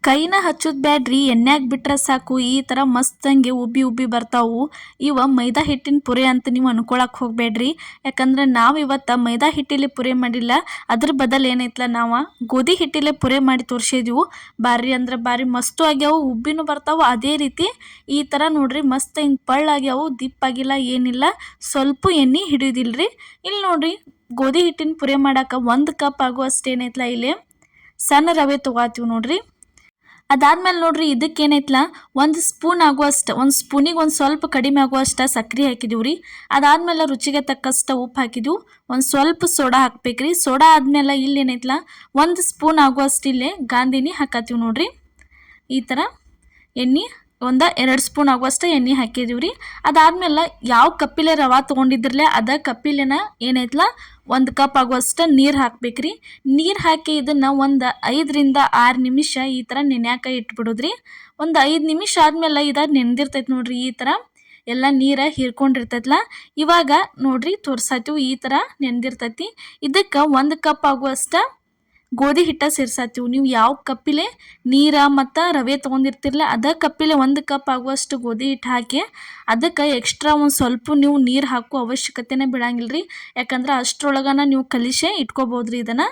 ಕೈನ ಹಚ್ಚೋದು ಬ್ಯಾಡ್ರಿ, ಎಣ್ಣೆಗೆ ಬಿಟ್ರೆ ಸಾಕು ಈ ಥರ ಮಸ್ತಂಗೆ ಉಬ್ಬಿ ಉಬ್ಬಿ ಬರ್ತಾವು. ಇವ ಮೈದಾ ಹಿಟ್ಟಿನ ಪುರಿ ಅಂತ ನೀವು ಅನ್ಕೊಳಕ್ಕೆ ಹೋಗಬೇಡ್ರಿ. ಯಾಕಂದ್ರೆ ನಾವು ಇವತ್ತು ಮೈದಾ ಹಿಟ್ಟಿಲಿ ಪುರಿ ಮಾಡಿಲ್ಲ, ಅದ್ರ ಬದಲು ಏನೈತಲ್ಲ ನಾವು ಗೋಧಿ ಹಿಟ್ಟಿಲೆ ಪುರಿ ಮಾಡಿ ತೋರಿಸಿದ್ವು. ಭಾರಿ ಅಂದ್ರೆ ಭಾರಿ ಮಸ್ತು ಆಗ್ಯಾವು, ಉಬ್ಬಿನೂ ಬರ್ತಾವೆ. ಅದೇ ರೀತಿ ಈ ಥರ ನೋಡ್ರಿ ಮಸ್ತ್ ಹಿಂಗೆ ಪಳ್ಳಾಗ್ಯಾವು, ದಿಪ್ಪಾಗಿಲ್ಲ ಏನಿಲ್ಲ, ಸ್ವಲ್ಪ ಎಣ್ಣೆ ಹಿಡಿಯೋದಿಲ್ರಿ. ಇಲ್ಲಿ ನೋಡ್ರಿ ಗೋಧಿ ಹಿಟ್ಟಿನ ಪುರಿ ಮಾಡಕ್ಕೆ 1 ಕಪ್ ಆಗುವಷ್ಟು ಏನೈತಲ್ಲ ಇಲ್ಲಿ ಸಣ್ಣ ರವೆ ತೊಗೊತೀವಿ ನೋಡ್ರಿ. ಅದಾದ್ಮೇಲೆ ನೋಡ್ರಿ ಇದಕ್ಕೇನೈತಲ್ಲ 1 ಸ್ಪೂನ್ ಆಗುವಷ್ಟು, 1 ಸ್ಪೂನಿಗೆ ಒಂದು ಸ್ವಲ್ಪ ಕಡಿಮೆ ಆಗುವಷ್ಟು ಸಕ್ಕರೆ ಹಾಕಿದೀವಿ ರೀ. ಅದಾದ್ಮೇಲೆ ರುಚಿಗೆ ತಕ್ಕಷ್ಟು ಉಪ್ಪು ಹಾಕಿದ್ವು, ಒಂದು ಸ್ವಲ್ಪ ಸೋಡಾ ಹಾಕ್ಬೇಕ್ರಿ. ಸೋಡಾ ಆದ್ಮೇಲೆ ಇಲ್ಲಿ ಏನೈತಲ್ಲ 1 ಸ್ಪೂನ್ ಆಗುವಷ್ಟು ಇಲ್ಲೇ ಗಾಂಧಿನಿ ಹಾಕತ್ತೀವಿ ನೋಡ್ರಿ. ಈ ಥರ ಎಣ್ಣೆ 1-2 ಸ್ಪೂನ್ ಆಗುವಷ್ಟು ಎಣ್ಣೆ ಹಾಕಿದೀವಿ ರೀ. ಅದಾದ್ಮೇಲೆ ಯಾವ ಕಪ್ಪಿಲೆ ರವೆ ತೊಗೊಂಡಿದ್ರಲ್ಲೇ ಅದ ಕಪ್ಪಿಲೆನ ಏನೈತಲ್ಲ 1 ಕಪ್ ಆಗುವಷ್ಟು ನೀರು ಹಾಕ್ಬೇಕ್ರಿ. ನೀರು ಹಾಕಿ ಇದನ್ನು ಒಂದು 5-6 ನಿಮಿಷ ಈ ಥರ ನೆನ್ಯಾಕ ಇಟ್ಬಿಡೋದ್ರಿ. ಒಂದು 5 ನಿಮಿಷ ಆದ್ಮೇಲೆ ಇದು ನೆಂದಿರ್ತೈತೆ ನೋಡ್ರಿ. ಈ ಥರ ಎಲ್ಲ ನೀರು ಹೀರ್ಕೊಂಡಿರ್ತೈತಲ್ಲ, ಇವಾಗ ನೋಡ್ರಿ ತೋರ್ಸಾತೀವಿ ಈ ಥರ ನೆಂದಿರ್ತೈತಿ. ಇದಕ್ಕೆ 1 ಕಪ್ ಆಗುವಷ್ಟು ಗೋಧಿ ಹಿಟ್ಟ ಸೇರ್ಸಾತೀವಿ. ನೀವು ಯಾವ ಕಪ್ಪಿಲೆ ನೀರು ಮತ್ತು ರವೆ ತೊಗೊಂಡಿರ್ತಿರಲ್ಲ ಅದ ಕಪ್ಪಿಲೆ 1 ಕಪ್ ಆಗುವಷ್ಟು ಗೋಧಿ ಹಿಟ್ಟು ಹಾಕಿ ಅದಕ್ಕೆ ಎಕ್ಸ್ಟ್ರಾ ಒಂದು ಸ್ವಲ್ಪ ನೀವು ನೀರು ಹಾಕೋ ಅವಶ್ಯಕತೆನೇ ಬೀಳಂಗಿಲ್ಲ ರೀ. ಯಾಕಂದ್ರೆ ಅಷ್ಟ್ರೊಳಗನ ನೀವು ಕಲಿಸೇ ಇಟ್ಕೋಬೋದ್ರಿ. ಇದನ್ನು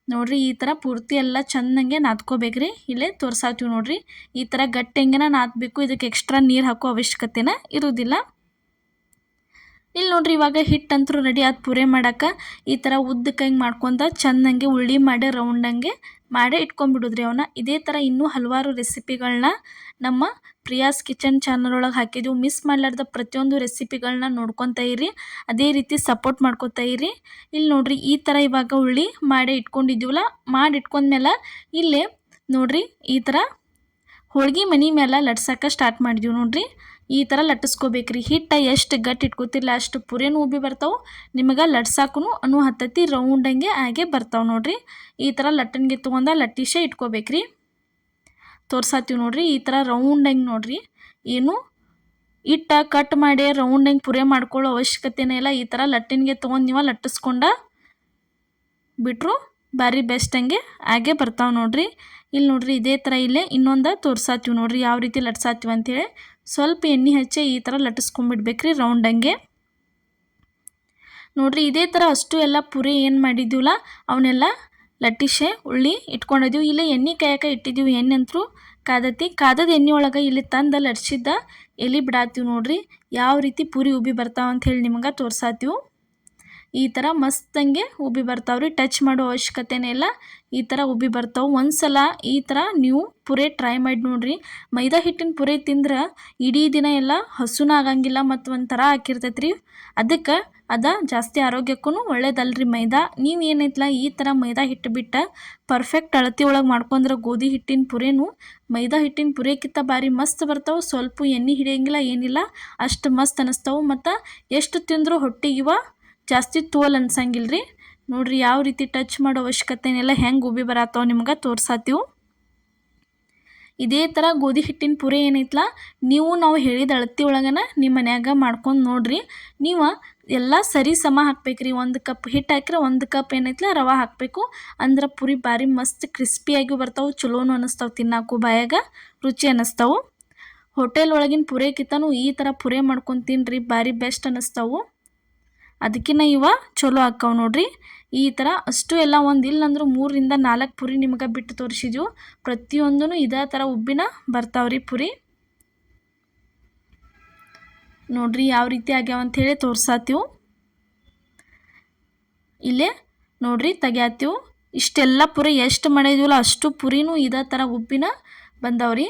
ನೋಡ್ರಿ ಈ ಥರ ಪೂರ್ತಿ ಎಲ್ಲ ಚೆನ್ನಾಗೆ ನಾದ್ಕೋಬೇಕ್ರಿ. ಇಲ್ಲೇ ತೋರ್ಸಾತೀವಿ ನೋಡ್ರಿ, ಈ ಥರ ಗಟ್ಟಿ ಹೆಂಗೆನ ನಾದಬೇಕು. ಇದಕ್ಕೆ ಎಕ್ಸ್ಟ್ರಾ ನೀರು ಹಾಕೋ ಅವಶ್ಯಕತೆನೇ ಇರೋದಿಲ್ಲ. ಇಲ್ಲಿ ನೋಡ್ರಿ ಇವಾಗ ಹಿಟ್ಟಂತೂ ರೆಡಿ ಆದ ಪುರಿ ಮಾಡೋಕೆ ಈ ಥರ ಉದ್ದಕ್ಕೆ ಹಿಂಗೆ ಮಾಡ್ಕೊಂತ ಚೆನ್ನಾಗೆ ಉಳ್ಳಿ ಮಾಡಿ ರೌಂಡಂಗೆ ಮಾಡೇ ಇಟ್ಕೊಂಡ್ಬಿಡೋದ್ರಿ ಅವನ್ನ. ಇದೇ ಥರ ಇನ್ನೂ ಹಲವಾರು ರೆಸಿಪಿಗಳನ್ನ ನಮ್ಮ ಪ್ರಿಯಾಸ್ ಕಿಚನ್ ಚಾನಲ್ ಒಳಗೆ ಹಾಕಿದ್ದೀವಿ. ಮಿಸ್ ಮಾಡಲಾರ್ದ ಪ್ರತಿಯೊಂದು ರೆಸಿಪಿಗಳನ್ನ ನೋಡ್ಕೊತಾ ಇರಿ, ಅದೇ ರೀತಿ ಸಪೋರ್ಟ್ ಮಾಡ್ಕೊತಾ ಇರಿ. ಇಲ್ಲಿ ನೋಡ್ರಿ ಈ ಥರ ಇವಾಗ ಉಳ್ಳಿ ಮಾಡೇ ಇಟ್ಕೊಂಡಿದ್ದೀವಲ್ಲ, ಮಾಡಿ ಇಟ್ಕೊಂಡ್ಮೇಲೆ ಇಲ್ಲೇ ನೋಡ್ರಿ ಈ ಥರ ಹೋಳ್ಗೆ ಮನೆ ಮೇಲೆ ಲಟ್ಸಕ್ಕೆ ಸ್ಟಾರ್ಟ್ ಮಾಡಿದೀವಿ ನೋಡ್ರಿ. ಈ ಥರ ಲಟ್ಟಿಸ್ಕೋಬೇಕ್ರಿ. ಹಿಟ್ಟು ಎಷ್ಟು ಗಟ್ಟಿ ಇಟ್ಕೋತಿಲ್ಲ ಅಷ್ಟು ಪುರಿನೂ ಉಬ್ಬಿ ಬರ್ತಾವೆ, ನಿಮಗೆ ಲಟ್ಸಾಕು ಹತ್ತತಿ ರೌಂಡಂಗೆ ಹಾಗೆ ಬರ್ತಾವೆ ನೋಡ್ರಿ. ಈ ಥರ ಲಟ್ಟಣಿಗೆ ತೊಗೊಂಡ ಲಟ್ಟಿಸೇ ಇಟ್ಕೋಬೇಕ್ರಿ. ತೋರ್ಸಾತೀವಿ ನೋಡ್ರಿ ಈ ಥರ ರೌಂಡಂಗೆ ನೋಡ್ರಿ. ಏನು ಹಿಟ್ಟ ಕಟ್ ಮಾಡಿ ರೌಂಡಂಗೆ ಪುರಿ ಮಾಡ್ಕೊಳ್ಳೋ ಅವಶ್ಯಕತೆನೇ ಇಲ್ಲ. ಈ ಥರ ಲಟ್ಟಣಿಗೆ ತೊಗೊಂಡು ನೀವು ಲಟ್ಟಿಸ್ಕೊಂಡ ಬಿಟ್ರು ಭಾರಿ ಬೆಸ್ಟ್ ಹಂಗೆ ಹಾಗೆ ಬರ್ತಾವೆ ನೋಡ್ರಿ. ಇಲ್ಲಿ ನೋಡ್ರಿ ಇದೇ ಥರ ಇಲ್ಲೇ ಇನ್ನೊಂದು ತೋರ್ಸಾತೀವಿ ನೋಡ್ರಿ ಯಾವ ರೀತಿ ಲಟ್ಸಾತೀವಿ ಅಂಥೇಳಿ. ಸ್ವಲ್ಪ ಎಣ್ಣೆ ಹಚ್ಚಿ ಈ ಥರ ಲಟ್ಟಿಸ್ಕೊಂಡ್ಬಿಡ್ಬೇಕ್ರಿ ರೌಂಡಂಗೆ ನೋಡ್ರಿ. ಇದೇ ಥರ ಅಷ್ಟು ಎಲ್ಲ ಪುರಿ ಏನು ಮಾಡಿದ್ದೀವಲ್ಲ ಅವನ್ನೆಲ್ಲ ಲಟ್ಟಿಸೆ ಉಳ್ಳಿ ಇಟ್ಕೊಂಡಿದ್ದೀವಿ. ಇಲ್ಲೇ ಎಣ್ಣೆ ಕಾಯಕ್ಕೆ ಇಟ್ಟಿದ್ದೀವಿ. ಎಣ್ಣೆ ಅಂತೂ ಕಾದದ ಎಣ್ಣೆ ಒಳಗೆ ಇಲ್ಲಿ ತಂದು ಲಟ್ಸಿದ್ದ ಎಲೆ ಬಿಡಾತೀವಿ ನೋಡ್ರಿ. ಯಾವ ರೀತಿ ಪುರಿ ಉಬ್ಬಿ ಬರ್ತಾವೆ ಅಂಥೇಳಿ ನಿಮ್ಗೆ ತೋರ್ಸಾತೀವಿ. ಈ ಥರ ಮಸ್ತಂಗೆ ಉಬ್ಬಿ ಬರ್ತಾವ್ರಿ, ಟಚ್ ಮಾಡೋ ಅವಶ್ಯಕತೆನೇ ಇಲ್ಲ. ಈ ಥರ ಉಬ್ಬಿ ಬರ್ತಾವೆ. ಒಂದ್ಸಲ ಈ ಥರ ನೀವು ಪುರಿ ಟ್ರೈ ಮಾಡಿ ನೋಡ್ರಿ. ಮೈದಾ ಹಿಟ್ಟಿನ ಪುರಿ ತಿಂದ್ರೆ ಇಡೀ ದಿನ ಎಲ್ಲ ಹಸುನ ಆಗಂಗಿಲ್ಲ ಮತ್ತು ಒಂಥರ ಹಾಕಿರ್ತೈತೆ ರೀ. ಅದಕ್ಕೆ ಅದು ಜಾಸ್ತಿ ಆರೋಗ್ಯಕ್ಕೂ ಒಳ್ಳೇದಲ್ರಿ ಮೈದಾ. ನೀವು ಏನೈತಲ್ಲ ಈ ಥರ ಮೈದಾ ಹಿಟ್ಟು ಬಿಟ್ಟು ಪರ್ಫೆಕ್ಟ್ ಅಳತೆ ಒಳಗೆ ಮಾಡ್ಕೊಂಡ್ರೆ ಗೋಧಿ ಹಿಟ್ಟಿನ ಪುರಿನೂ ಮೈದಾ ಹಿಟ್ಟಿನ ಪುರಿಯಕ್ಕಿಂತ ಭಾರಿ ಮಸ್ತ್ ಬರ್ತಾವೆ. ಸ್ವಲ್ಪ ಎಣ್ಣೆ ಹಿಡಿಯಂಗಿಲ್ಲ ಏನಿಲ್ಲ, ಅಷ್ಟು ಮಸ್ತ್ ಅನ್ನಿಸ್ತಾವೆ. ಮತ್ತು ಎಷ್ಟು ತಿಂದರೂ ಹೊಟ್ಟಿಗಿವ ಜಾಸ್ತಿ ತೋಲ್ ಅನ್ಸಂಗಿಲ್ಲ ರೀ. ನೋಡ್ರಿ ಯಾವ ರೀತಿ ಟಚ್ ಮಾಡೋ ಅವಶ್ಯಕತೆನೆಲ್ಲ ಹೆಂಗೆ ಉಬ್ಬಿ ಬರತ್ತಾವೆ ನಿಮ್ಗೆ ತೋರ್ಸಾತೀವಿ. ಇದೇ ಥರ ಗೋಧಿ ಹಿಟ್ಟಿನ ಪುರಿ ಏನೈತಲ್ಲ ನಾವು ಹೇಳಿದ ಅಳತೆ ಒಳಗನ ನಿಮ್ಮ ಮನ್ಯಾಗ ಮಾಡ್ಕೊಂಡು ನೋಡ್ರಿ. ನೀವು ಎಲ್ಲ ಸರಿ ಸಮ ಹಾಕ್ಬೇಕ್ರಿ. 1 ಕಪ್ ಹಿಟ್ಟು ಹಾಕಿದ್ರೆ 1 ಕಪ್ ಏನೈತಲ್ಲ ರವೆ ಹಾಕಬೇಕು. ಅಂದ್ರೆ ಪುರಿ ಭಾರಿ ಮಸ್ತ್ ಕ್ರಿಸ್ಪಿಯಾಗಿ ಬರ್ತಾವೆ, ಚಲೋನು ಅನ್ನಿಸ್ತಾವೆ, ತಿನ್ನಾಕು ಬಾಯಾಗ ರುಚಿ ಅನ್ನಿಸ್ತಾವೆ. ಹೋಟೆಲ್ ಒಳಗಿನ ಪುರಿಯಕ್ಕಿಂತನೂ ಈ ಥರ ಪುರಿ ಮಾಡ್ಕೊಂಡು ತಿನ್ನಿರಿ, ಭಾರಿ ಬೆಸ್ಟ್ ಅನ್ನಿಸ್ತಾವೆ. ಅದಕ್ಕಿಂತ ಇವ ಚಲೋ ಹಾಕ್ಕಾವು ನೋಡ್ರಿ. ಈ ಥರ ಅಷ್ಟು ಎಲ್ಲ ಒಂದು ಇಲ್ಲಂದ್ರೆ 3-4 ಪುರಿ ನಿಮ್ಗೆ ಬಿಟ್ಟು ತೋರಿಸಿದ್ವು. ಪ್ರತಿಯೊಂದೂ ಇದೇ ಥರ ಉಬ್ಬಿನ ಬರ್ತಾವ್ರಿ ಪುರಿ. ನೋಡ್ರಿ ಯಾವ ರೀತಿ ಆಗ್ಯಾವ ಅಂಥೇಳಿ ತೋರ್ಸಾತೀವಿ. ಇಲ್ಲೇ ನೋಡ್ರಿ ತೆಗ್ಯಾತೀವಿ. ಇಷ್ಟೆಲ್ಲ ಪುರಿ ಎಷ್ಟು ಮಾಡಿದ್ವಲ್ಲ ಅಷ್ಟು ಪುರಿನೂ ಇದೇ ಥರ ಉಬ್ಬಿನ ಬಂದವ್ರಿ.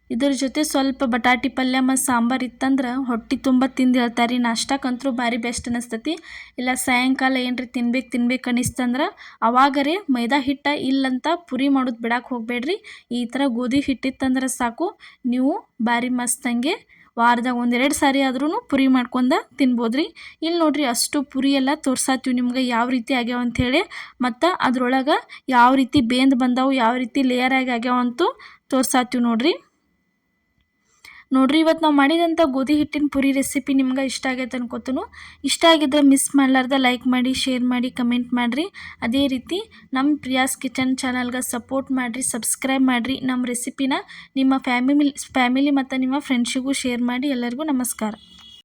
ಇದ್ರ ಜೊತೆ ಸ್ವಲ್ಪ ಬಟಾಟಿ ಪಲ್ಯ ಮತ್ತು ಸಾಂಬಾರು ಇತ್ತಂದ್ರೆ ಹೊಟ್ಟೆ ತುಂಬ ತಿಂದು ಹೇಳ್ತಾರೆ. ನಾಷ್ಟಕ್ಕಂತೂ ಭಾರಿ ಬೆಸ್ಟ್ ಅನ್ನಿಸ್ತತಿ. ಇಲ್ಲ ಸಾಯಂಕಾಲ ಏನ್ರಿ ತಿನ್ಬೇಕು ಅನ್ನಿಸ್ತಂದ್ರೆ ಅವಾಗರೇ ಮೈದಾ ಹಿಟ್ಟು ಇಲ್ಲಂತ ಪುರಿ ಮಾಡೋದು ಬಿಡಕ್ಕೆ ಹೋಗಬೇಡ್ರಿ. ಈ ಥರ ಗೋಧಿ ಹಿಟ್ಟಿತ್ತಂದ್ರೆ ಸಾಕು, ನೀವು ಭಾರಿ ಮಸ್ತಂಗೆ ವಾರದಾಗ 1-2 ಸಾರಿ ಆದ್ರೂ ಪುರಿ ಮಾಡ್ಕೊಂಡು ತಿನ್ಬೋದ್ರಿ. ಇಲ್ಲಿ ನೋಡ್ರಿ ಅಷ್ಟು ಪುರಿ ಎಲ್ಲ ತೋರ್ಸಾತೀವಿ ನಿಮ್ಗೆ ಯಾವ ರೀತಿ ಆಗ್ಯಾವ ಅಂಥೇಳಿ. ಮತ್ತು ಅದ್ರೊಳಗೆ ಯಾವ ರೀತಿ ಬೇಂದು ಬಂದಾವು, ಯಾವ ರೀತಿ ಲೇಯರ್ ಆಗಿ ಆಗ್ಯಾವಂತೂ ತೋರ್ಸಾತೀವಿ ನೋಡ್ರಿ. ನೋಡ್ರಿ ಇವತ್ತು ನಾವು ಮಾಡಿದಂಥ ಗೋಧಿ ಹಿಟ್ಟಿನ ಪುರಿ ರೆಸಿಪಿ ನಿಮ್ಗೆ ಇಷ್ಟ ಆಗೈತೆ ಅನ್ಕೋತನು. ಇಷ್ಟ ಆಗಿದ್ರೆ ಮಿಸ್ ಮಾಡಲಾರ್ದ ಲೈಕ್ ಮಾಡಿ, ಶೇರ್ ಮಾಡಿ, ಕಮೆಂಟ್ ಮಾಡಿರಿ. ಅದೇ ರೀತಿ ನಮ್ಮ ಪ್ರಿಯಾಸ್ ಕಿಚನ್ ಚಾನಲ್ಗೆ ಸಪೋರ್ಟ್ ಮಾಡಿರಿ, ಸಬ್ಸ್ಕ್ರೈಬ್ ಮಾಡಿರಿ. ನಮ್ಮ ರೆಸಿಪಿನ ನಿಮ್ಮ ಫ್ಯಾಮಿಲಿ ಮತ್ತು ನಿಮ್ಮ ಫ್ರೆಂಡ್ಸಿಗೂ ಶೇರ್ ಮಾಡಿ. ಎಲ್ಲರಿಗೂ ನಮಸ್ಕಾರ.